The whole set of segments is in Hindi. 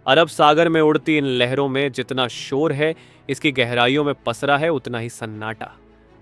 अरब सागर में उड़ती इन लहरों में जितना शोर है, इसकी गहराइयों में पसरा है उतना ही सन्नाटा।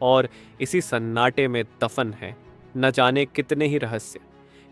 और इसी सन्नाटे में दफन है न जाने कितने ही रहस्य।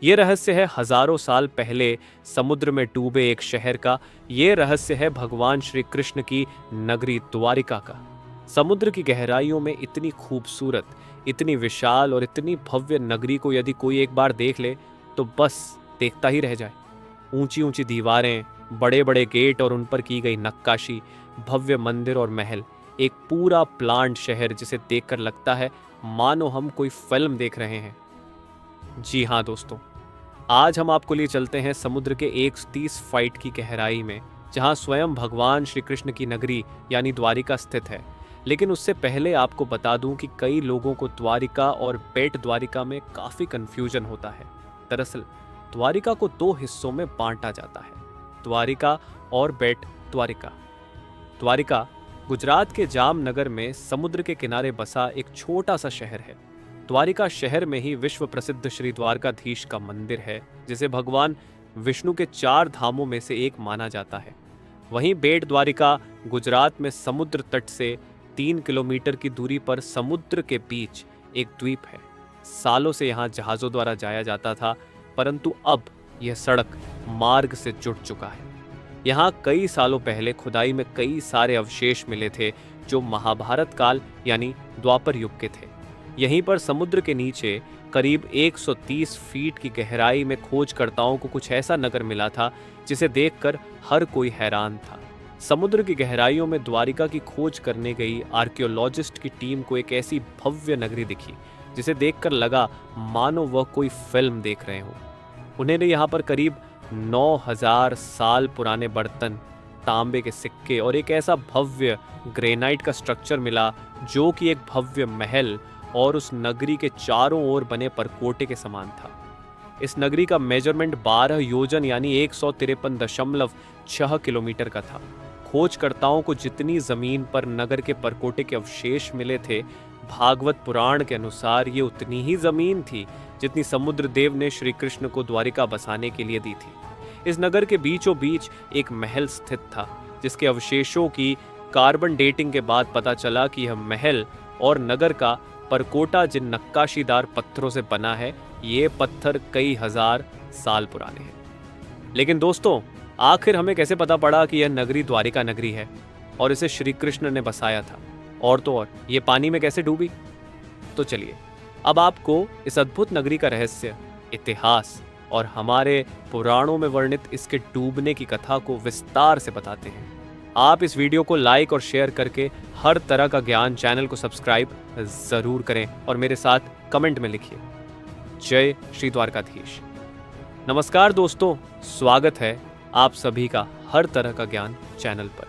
ये रहस्य है हजारों साल पहले समुद्र में डूबे एक शहर का। ये रहस्य है भगवान श्री कृष्ण की नगरी द्वारिका का। समुद्र की गहराइयों में इतनी खूबसूरत, इतनी विशाल और इतनी भव्य नगरी को यदि कोई एक बार देख ले तो बस देखता ही रह जाए। ऊंची ऊंची दीवारें, बड़े बड़े गेट और उन पर की गई नक्काशी, भव्य मंदिर और महल, एक पूरा प्लांट शहर जिसे देखकर लगता है मानो हम कोई फिल्म देख रहे हैं। जी हाँ दोस्तों, आज हम आपको लिए चलते हैं समुद्र के 130 फीट की गहराई में, जहाँ स्वयं भगवान श्री कृष्ण की नगरी यानी द्वारिका स्थित है। लेकिन उससे पहले आपको बता दूं कि कई लोगों को द्वारिका और बेट द्वारिका में काफ़ी कन्फ्यूजन होता है। दरअसल द्वारिका को दो हिस्सों में बांटा जाता है, द्वारिका और बेट द्वारिका। द्वारिका गुजरात के जामनगर में समुद्र के किनारे बसा एक छोटा सा शहर है। द्वारिका शहर में ही विश्व प्रसिद्ध श्री द्वारकाधीश का मंदिर है, जिसे भगवान विष्णु के 4 धामों में से एक माना जाता है। वहीं बेट द्वारिका गुजरात में समुद्र तट से 3 किलोमीटर की दूरी पर समुद्र के बीच एक द्वीप है। सालों से यहाँ जहाज़ों द्वारा जाया जाता था, परंतु अब यह सड़क मार्ग से जुड़ चुका है। यहाँ कई सालों पहले खुदाई में कई सारे अवशेष मिले थे जो महाभारत काल यानी द्वापर युग के थे। यहीं पर समुद्र के नीचे करीब 130 फीट की गहराई में खोजकर्ताओं को कुछ ऐसा नगर मिला था जिसे देखकर हर कोई हैरान था। समुद्र की गहराइयों में द्वारिका की खोज करने गई आर्कियोलॉजिस्ट की टीम को एक ऐसी भव्य नगरी दिखी जिसे देखकर लगा मानो वह कोई फिल्म देख रहे हों। उन्हें यहाँ पर करीब 9000 साल पुराने बर्तन, तांबे के सिक्के और एक ऐसा भव्य ग्रेनाइट का स्ट्रक्चर मिला जो कि एक भव्य महल और उस नगरी के चारों ओर बने परकोटे के समान था। इस नगरी का मेजरमेंट 12 योजन यानी 153.6 किलोमीटर का था। खोजकर्ताओं को जितनी जमीन पर नगर के परकोटे के अवशेष मिले थे, भागवत पुराण के अनुसार ये उतनी ही जमीन थी जितनी समुद्र देव ने श्री कृष्ण को द्वारिका बसाने के लिए दी थी। इस नगर के बीचों बीच एक महल स्थित था जिसके अवशेषों की कार्बन डेटिंग के बाद पता चला कि यह महल और नगर का परकोटा जिन नक्काशीदार पत्थरों से बना है, ये पत्थर कई हजार साल पुराने हैं। लेकिन दोस्तों, आखिर हमें कैसे पता पड़ा कि यह नगरी द्वारिका नगरी है और इसे श्री कृष्ण ने बसाया था? और तो और ये पानी में कैसे डूबी? तो चलिए अब आपको इस अद्भुत नगरी का रहस्य, इतिहास और हमारे पुराणों में वर्णित इसके डूबने की कथा को विस्तार से बताते हैं। आप इस वीडियो को लाइक और शेयर करके हर तरह का ज्ञान चैनल को सब्सक्राइब जरूर करें और मेरे साथ कमेंट में लिखिए, जय श्री द्वारकाधीश। नमस्कार दोस्तों, स्वागत है आप सभी का हर तरह का ज्ञान चैनल पर।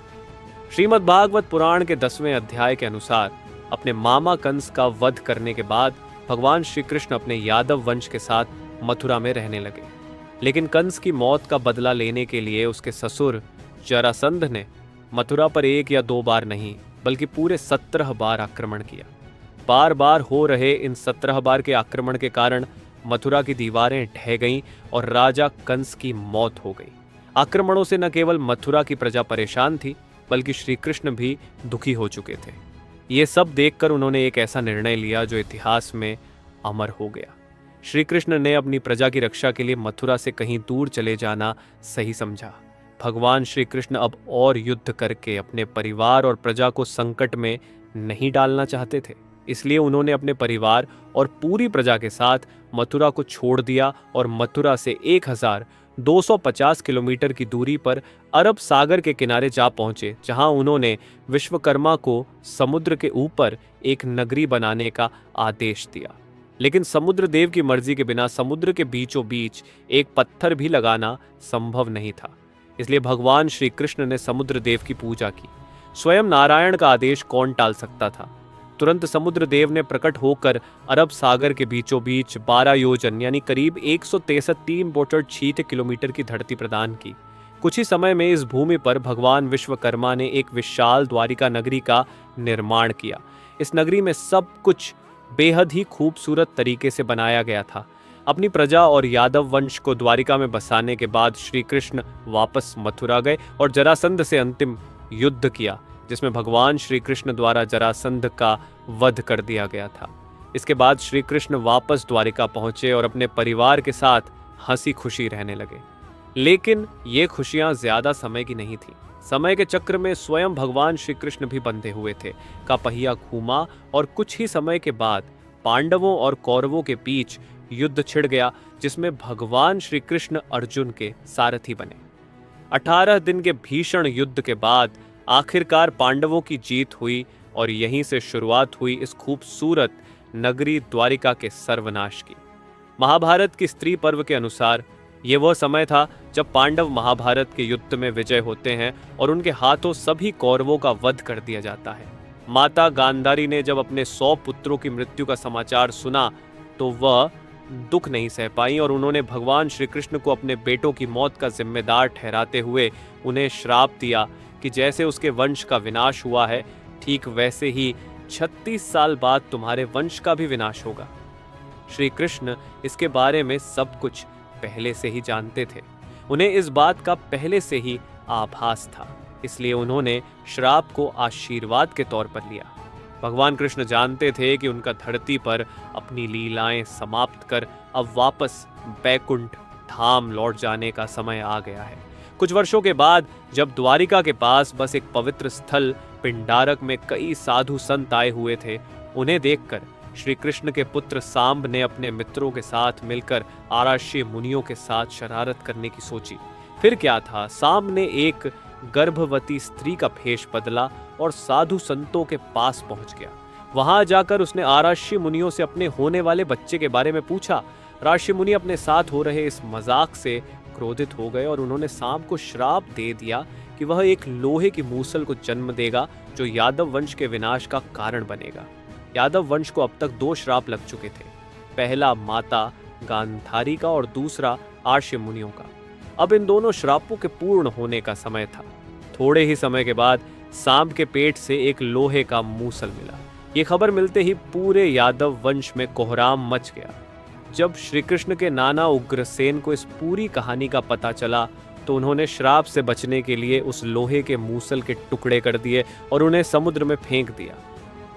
श्रीमद् भागवत पुराण के 10वें अध्याय के अनुसार अपने मामा कंस का वध करने के बाद भगवान श्री कृष्ण अपने यादव वंश के साथ मथुरा में रहने लगे। लेकिन कंस की मौत का बदला लेने के लिए उसके ससुर जरासंध ने मथुरा पर 1 या 2 बार नहीं बल्कि पूरे 17 बार आक्रमण किया। बार बार हो रहे इन 17 बार के आक्रमण के कारण मथुरा की दीवारें ढह गईं और राजा कंस की मौत हो गई। आक्रमणों से न केवल मथुरा की प्रजा परेशान थी बल्कि श्री कृष्ण भी दुखी हो चुके थे। ये सब देखकर उन्होंने एक ऐसा निर्णय लिया जो इतिहास में अमर हो गया। श्री कृष्ण ने अपनी प्रजा की रक्षा के लिए मथुरा से कहीं दूर चले जाना सही समझा। भगवान श्री कृष्ण अब और युद्ध करके अपने परिवार और प्रजा को संकट में नहीं डालना चाहते थे। इसलिए उन्होंने अपने परिवार और पूरी प्रजा के साथ मथुरा को छोड़ दिया और मथुरा से 1250 किलोमीटर की दूरी पर अरब सागर के किनारे जा पहुंचे, जहां उन्होंने विश्वकर्मा को समुद्र के ऊपर एक नगरी बनाने का आदेश दिया। लेकिन समुद्र देव की मर्जी के बिना समुद्र के बीचों बीच एक पत्थर भी लगाना संभव नहीं था। इसलिए भगवान श्री कृष्ण ने समुद्र देव की पूजा की। स्वयं नारायण का आदेश कौन टाल सकता था? तुरंत समुद्र देव ने प्रकट होकर अरब सागर के बीचों बीच 12 योजन यानी करीब 163.6 किलोमीटर की धरती प्रदान की। कुछ ही समय में इस भूमि पर भगवान विश्वकर्मा ने एक विशाल द्वारिका नगरी का निर्माण किया। इस नगरी में सब कुछ बेहद ही खूबसूरत तरीके से बनाया गया था। अपनी प्रजा और यादव वंश को द्वारिका में बसाने के बाद श्री कृष्ण वापस मथुरा गए और जरासंध से अंतिम युद्ध किया, जिसमें भगवान श्री कृष्ण द्वारा जरासंध का वध कर दिया गया था। इसके बाद श्री कृष्ण वापस द्वारिका पहुंचे और अपने परिवार के साथ हंसी खुशी रहने लगे। लेकिन ये खुशियां ज्यादा समय की नहीं थी। समय के चक्र में स्वयं भगवान श्री कृष्ण भी बंधे हुए थे। का पहिया घूमा और कुछ ही समय के बाद पांडवों और कौरवों के बीच युद्ध छिड़ गया, जिसमें भगवान श्री कृष्ण अर्जुन के सारथी बने। 18 दिन के भीषण युद्ध के बाद आखिरकार पांडवों की जीत हुई और यहीं से शुरुआत हुई इस खूबसूरत नगरी द्वारिका के सर्वनाश की। महाभारत की स्त्री पर्व के अनुसार ये वह समय था जब पांडव महाभारत के युद्ध में विजय होते हैं और उनके हाथों सभी कौरवों का वध कर दिया जाता है। माता गांधारी ने जब अपने 100 पुत्रों की मृत्यु का समाचार सुना तो वह दुख नहीं सह पाई और उन्होंने भगवान श्री कृष्ण को अपने बेटों की मौत का जिम्मेदार ठहराते हुए उन्हें श्राप दिया कि जैसे उसके वंश का विनाश हुआ है, ठीक वैसे ही 36 साल बाद तुम्हारे वंश का भी विनाश होगा। श्री कृष्ण इसके बारे में सब कुछ पहले से ही जानते थे। उन्हें इस बात का पहले से ही आभास था, इसलिए उन्होंने श्राप को आशीर्वाद के तौर पर लिया। भगवान कृष्ण जानते थे कि उनका धरती पर अपनी लीलाएं समाप्त कर अब वापस बैकुंठ धाम लौट जाने का समय आ गया है। कुछ वर्षों के बाद जब द्वारिका के पास बस एक पवित्र स्थल पिंडारक में कई साधु संत आए हुए थे, उन्हें देखकर श्री कृष्ण के पुत्र सांब ने अपने मित्रों के साथ मिलकर आराष्य मुनियों के साथ शरारत करने की सोची। फिर क्या था, सांब ने एक गर्भवती स्त्री का भेष बदला और साधु संतों के पास पहुंच गया। वहां जाकर उसने आराष्य मुनियों से अपने होने वाले बच्चे के बारे में पूछा। राष्य मुनि अपने साथ हो रहे इस मजाक से क्रोधित हो गए और उन्होंने सांब को श्राप दे दिया कि वह एक लोहे की मूसल को जन्म देगा जो यादव वंश के विनाश का कारण बनेगा। यादव वंश को अब तक 2 श्राप लग चुके थे, पहला माता गांधारी का और दूसरा आर्ष्य मुनियों का। अब इन दोनों श्रापों के पूर्ण होने का समय था। थोड़े ही समय के बाद सांब के पेट से एक लोहे का मूसल मिला। ये खबर मिलते ही पूरे यादव वंश में कोहराम मच गया। जब श्री कृष्ण के नाना उग्रसेन को इस पूरी कहानी का पता चला तो उन्होंने श्राप से बचने के लिए उस लोहे के मूसल के टुकड़े कर दिए और उन्हें समुद्र में फेंक दिया।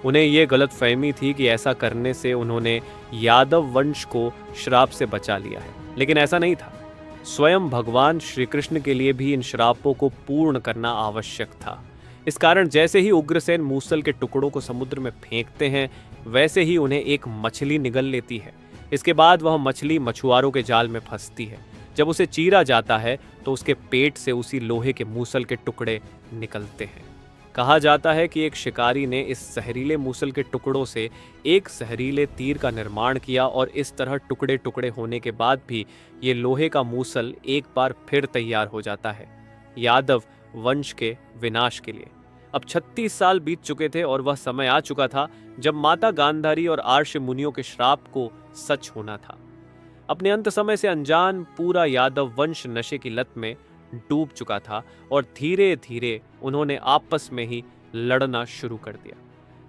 उन्हें ये गलतफहमी थी कि ऐसा करने से उन्होंने यादव वंश को श्राप से बचा लिया है, लेकिन ऐसा नहीं था। स्वयं भगवान श्री कृष्ण के लिए भी इन श्रापों को पूर्ण करना आवश्यक था। इस कारण जैसे ही उग्रसेन मूसल के टुकड़ों को समुद्र में फेंकते हैं, वैसे ही उन्हें एक मछली निगल लेती है। इसके बाद वह मछली मछुआरों के जाल में फंसती है। जब उसे चीरा जाता है तो उसके पेट से उसी लोहे के मूसल के टुकड़े निकलते हैं। कहा जाता है कि एक शिकारी ने इस जहरीले मूसल के टुकड़ों से एक जहरीले तीर का निर्माण किया और इस तरह टुकड़े टुकड़े होने के बाद भी ये लोहे का मूसल एक बार फिर तैयार हो जाता है यादव वंश के विनाश के लिए। अब 36 साल बीत चुके थे और वह समय आ चुका था जब माता गांधारी और आर्ष मुनियों के श्राप को सच होना था। अपने अंत समय से अनजान पूरा यादव वंश नशे की लत में डूब चुका था और धीरे धीरे उन्होंने आपस में ही लड़ना शुरू कर दिया।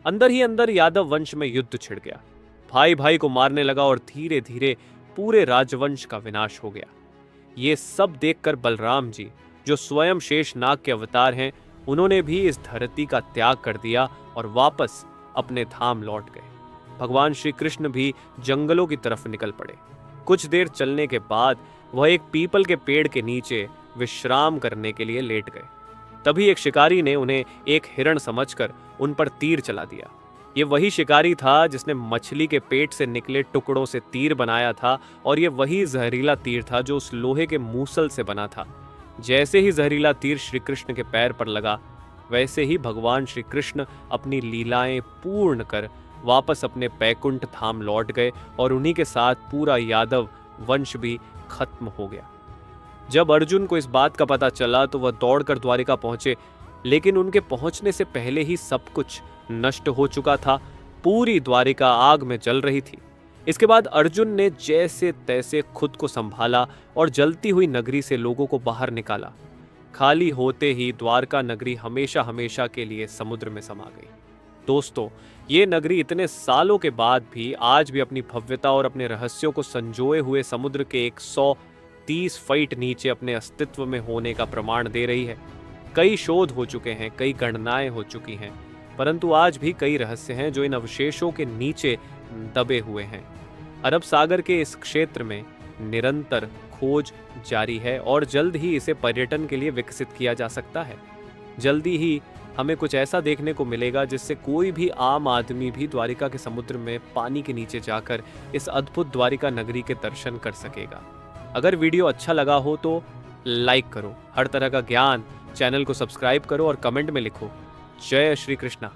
अंदर ही अंदर यादव वंश में युद्ध छिड़ गया। भाई भाई को मारने लगा और धीरे धीरे पूरे राजवंश का विनाश हो गया। ये सब देखकर बलराम जी, जो स्वयं शेषनाग के अवतार हैं, उन्होंने भी इस धरती का त्याग कर दिया और वापस अपने धाम लौट गए। भगवान श्री कृष्ण भी जंगलों की तरफ निकल पड़े। कुछ देर चलने के बाद वह एक पीपल के पेड़ के नीचे विश्राम करने के लिए लेट गए। तभी एक शिकारी ने उन्हें एक हिरण समझकर उन पर तीर चला दिया। ये वही शिकारी था जिसने मछली के पेट से निकले टुकड़ों से तीर बनाया था और ये वही जहरीला तीर था जो उस लोहे के मूसल से बना था। जैसे ही जहरीला तीर श्री कृष्ण के पैर पर लगा, वैसे ही भगवान श्री कृष्ण अपनी लीलाएं पूर्ण कर वापस अपने बैकुंठ धाम लौट गए और उन्हीं के साथ पूरा यादव वंश भी खत्म हो गया। जब अर्जुन को इस बात का पता चला तो वह दौड़कर द्वारिका पहुंचे, लेकिन उनके पहुंचने से पहले ही सब कुछ नष्ट हो चुका था। पूरी द्वारिका आग में जल रही थी। इसके बाद अर्जुन ने जैसे तैसे खुद को संभाला और जलती हुई नगरी से लोगों को बाहर निकाला। खाली होते ही द्वारका नगरी हमेशा हमेशा के लिए समुद्र में समा गई। दोस्तों, ये नगरी इतने सालों के बाद भी आज भी अपनी भव्यता और अपने रहस्यों को संजोए हुए समुद्र के 130 फीट नीचे अपने अस्तित्व में होने का प्रमाण दे रही है। कई शोध हो चुके हैं, कई गणनाएं हो चुकी हैं, परंतु आज भी कई रहस्य हैं जो इन अवशेषों के नीचे दबे हुए हैं। अरब सागर के इस क्षेत्र में निरंतर खोज जारी है और जल्द ही इसे पर्यटन के लिए विकसित किया जा सकता है। जल्दी ही हमें कुछ ऐसा देखने को मिलेगा जिससे कोई भी आम आदमी भी द्वारिका के समुद्र में पानी के नीचे जाकर इस अद्भुत द्वारिका नगरी के दर्शन कर सकेगा। अगर वीडियो अच्छा लगा हो तो लाइक करो, हर तरह का ज्ञान चैनल को सब्सक्राइब करो और कमेंट में लिखो। जय श्री कृष्णा।